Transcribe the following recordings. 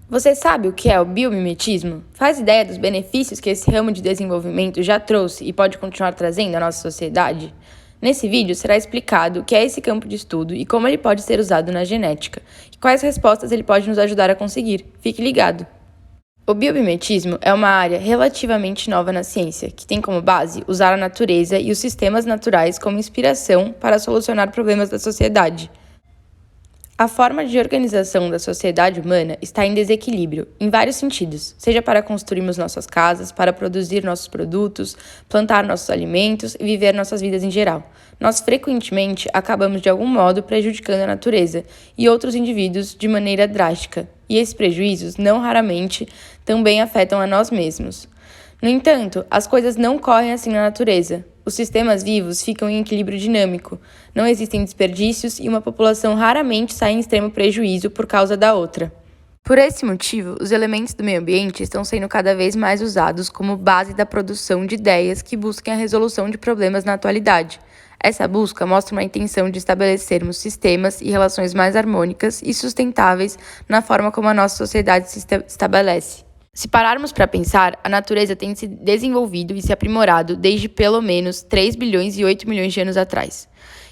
Você sabe o que é o biomimetismo? Faz ideia dos benefícios que esse ramo de desenvolvimento já trouxe e pode continuar trazendo à nossa sociedade? Nesse vídeo será explicado o que é esse campo de estudo e como ele pode ser usado na genética, e quais respostas ele pode nos ajudar a conseguir. Fique ligado! O biomimetismo é uma área relativamente nova na ciência, que tem como base usar a natureza e os sistemas naturais como inspiração para solucionar problemas da sociedade. A forma de organização da sociedade humana está em desequilíbrio, em vários sentidos, seja para construirmos nossas casas, para produzir nossos produtos, plantar nossos alimentos e viver nossas vidas em geral. Nós frequentemente acabamos de algum modo prejudicando a natureza e outros indivíduos de maneira drástica, e esses prejuízos, não raramente, também afetam a nós mesmos. No entanto, as coisas não correm assim na natureza. Os sistemas vivos ficam em equilíbrio dinâmico, não existem desperdícios e uma população raramente sai em extremo prejuízo por causa da outra. Por esse motivo, os elementos do meio ambiente estão sendo cada vez mais usados como base da produção de ideias que busquem a resolução de problemas na atualidade. Essa busca mostra uma intenção de estabelecermos sistemas e relações mais harmônicas e sustentáveis na forma como a nossa sociedade se estabelece. Se pararmos para pensar, a natureza tem se desenvolvido e se aprimorado desde pelo menos 3 bilhões e 8 milhões de anos atrás.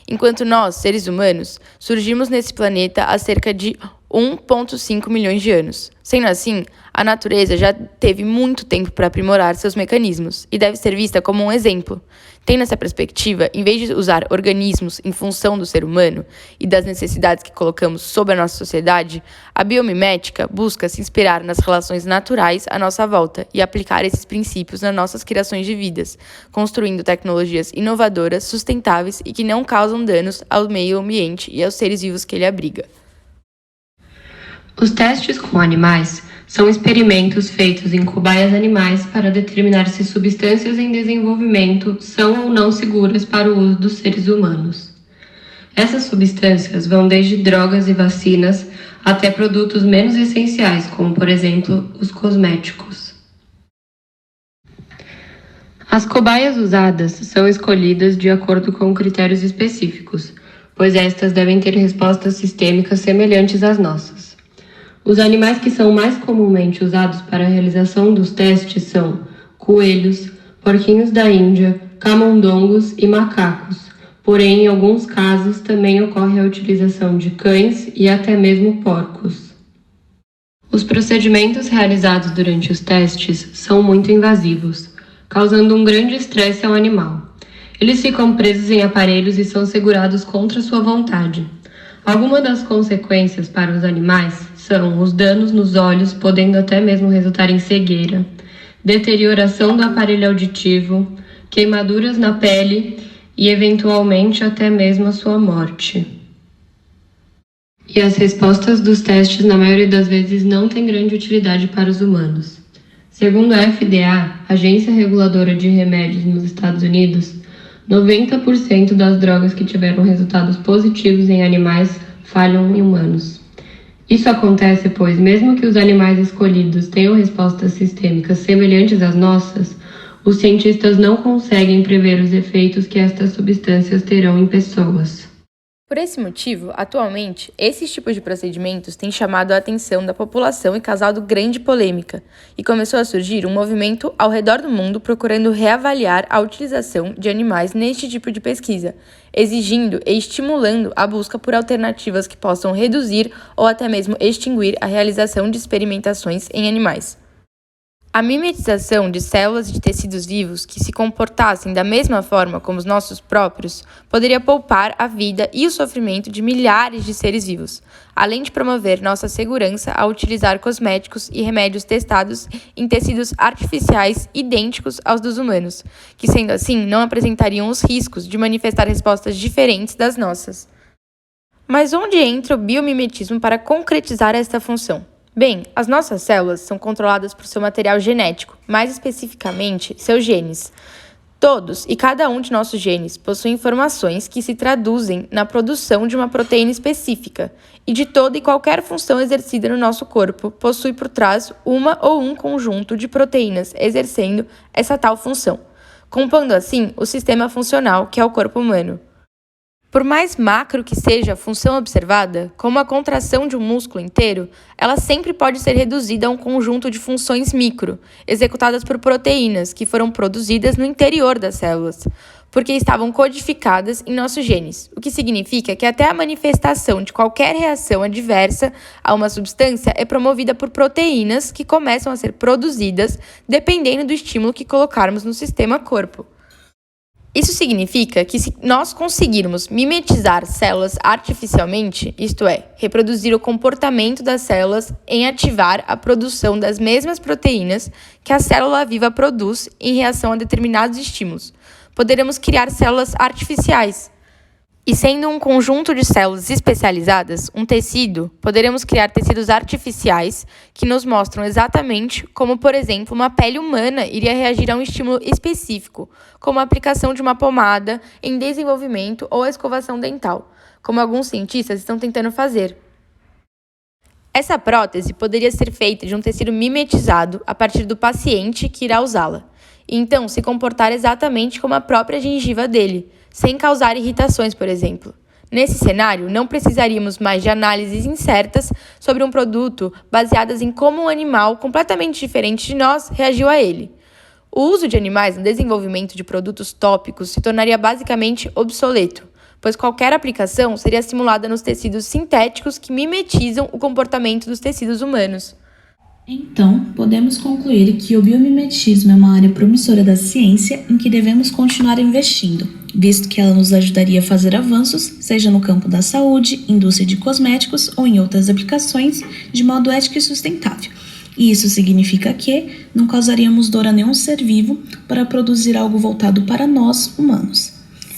Enquanto nós, seres humanos, surgimos nesse planeta há cerca de 1,5 milhões de anos. Sendo assim, a natureza já teve muito tempo para aprimorar seus mecanismos e deve ser vista como um exemplo. Tendo essa perspectiva, em vez de usar organismos em função do ser humano e das necessidades que colocamos sobre a nossa sociedade, a biomimética busca se inspirar nas relações naturais à nossa volta e aplicar esses princípios nas nossas criações de vidas, construindo tecnologias inovadoras, sustentáveis e que não causam danos ao meio ambiente e aos seres vivos que ele abriga. Os testes com animais são experimentos feitos em cobaias animais para determinar se substâncias em desenvolvimento são ou não seguras para o uso dos seres humanos. Essas substâncias vão desde drogas e vacinas até produtos menos essenciais, como, por exemplo, os cosméticos. As cobaias usadas são escolhidas de acordo com critérios específicos, pois estas devem ter respostas sistêmicas semelhantes às nossas. Os animais que são mais comumente usados para a realização dos testes são coelhos, porquinhos da Índia, camundongos e macacos, porém, em alguns casos, também ocorre a utilização de cães e até mesmo porcos. Os procedimentos realizados durante os testes são muito invasivos, causando um grande estresse ao animal. Eles ficam presos em aparelhos e são segurados contra sua vontade. Algumas das consequências para os animais são os danos nos olhos, podendo até mesmo resultar em cegueira, deterioração do aparelho auditivo, queimaduras na pele e, eventualmente, até mesmo a sua morte. E as respostas dos testes, na maioria das vezes, não têm grande utilidade para os humanos. Segundo a FDA, Agência Reguladora de Remédios nos Estados Unidos, 90% das drogas que tiveram resultados positivos em animais falham em humanos. Isso acontece pois, mesmo que os animais escolhidos tenham respostas sistêmicas semelhantes às nossas, os cientistas não conseguem prever os efeitos que estas substâncias terão em pessoas. Por esse motivo, atualmente, esses tipos de procedimentos têm chamado a atenção da população e causado grande polêmica, e começou a surgir um movimento ao redor do mundo procurando reavaliar a utilização de animais neste tipo de pesquisa, exigindo e estimulando a busca por alternativas que possam reduzir ou até mesmo extinguir a realização de experimentações em animais. A mimetização de células de tecidos vivos que se comportassem da mesma forma como os nossos próprios poderia poupar a vida e o sofrimento de milhares de seres vivos, além de promover nossa segurança ao utilizar cosméticos e remédios testados em tecidos artificiais idênticos aos dos humanos, que sendo assim não apresentariam os riscos de manifestar respostas diferentes das nossas. Mas onde entra o biomimetismo para concretizar esta função? Bem, as nossas células são controladas por seu material genético, mais especificamente, seus genes. Todos e cada um de nossos genes possuem informações que se traduzem na produção de uma proteína específica, e de toda e qualquer função exercida no nosso corpo possui por trás uma ou um conjunto de proteínas exercendo essa tal função, compondo assim o sistema funcional que é o corpo humano. Por mais macro que seja a função observada, como a contração de um músculo inteiro, ela sempre pode ser reduzida a um conjunto de funções micro, executadas por proteínas que foram produzidas no interior das células, porque estavam codificadas em nossos genes, o que significa que até a manifestação de qualquer reação adversa a uma substância é promovida por proteínas que começam a ser produzidas dependendo do estímulo que colocarmos no sistema corpo. Isso significa que se nós conseguirmos mimetizar células artificialmente, isto é, reproduzir o comportamento das células em ativar a produção das mesmas proteínas que a célula viva produz em reação a determinados estímulos, poderemos criar células artificiais. E sendo um conjunto de células especializadas, um tecido, poderemos criar tecidos artificiais que nos mostram exatamente como, por exemplo, uma pele humana iria reagir a um estímulo específico, como a aplicação de uma pomada em desenvolvimento ou a escovação dental, como alguns cientistas estão tentando fazer. Essa prótese poderia ser feita de um tecido mimetizado a partir do paciente que irá usá-la, e então se comportar exatamente como a própria gengiva dele, sem causar irritações, por exemplo. Nesse cenário, não precisaríamos mais de análises incertas sobre um produto baseadas em como um animal completamente diferente de nós reagiu a ele. O uso de animais no desenvolvimento de produtos tópicos se tornaria basicamente obsoleto, pois qualquer aplicação seria simulada nos tecidos sintéticos que mimetizam o comportamento dos tecidos humanos. Então, podemos concluir que o biomimetismo é uma área promissora da ciência em que devemos continuar investindo, visto que ela nos ajudaria a fazer avanços, seja no campo da saúde, indústria de cosméticos ou em outras aplicações, de modo ético e sustentável. E isso significa que não causaríamos dor a nenhum ser vivo para produzir algo voltado para nós, humanos.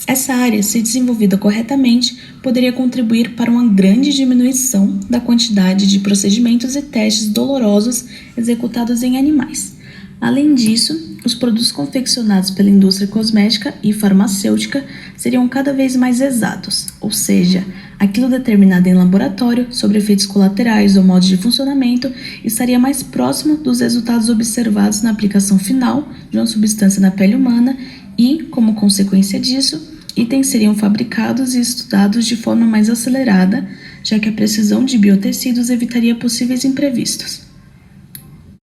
Essa área, se desenvolvida corretamente, poderia contribuir para uma grande diminuição da quantidade de procedimentos e testes dolorosos executados em animais. Além disso, os produtos confeccionados pela indústria cosmética e farmacêutica seriam cada vez mais exatos, ou seja, aquilo determinado em laboratório sobre efeitos colaterais ou modos de funcionamento estaria mais próximo dos resultados observados na aplicação final de uma substância na pele humana e, como consequência disso, itens seriam fabricados e estudados de forma mais acelerada, já que a precisão de biotecidos evitaria possíveis imprevistos.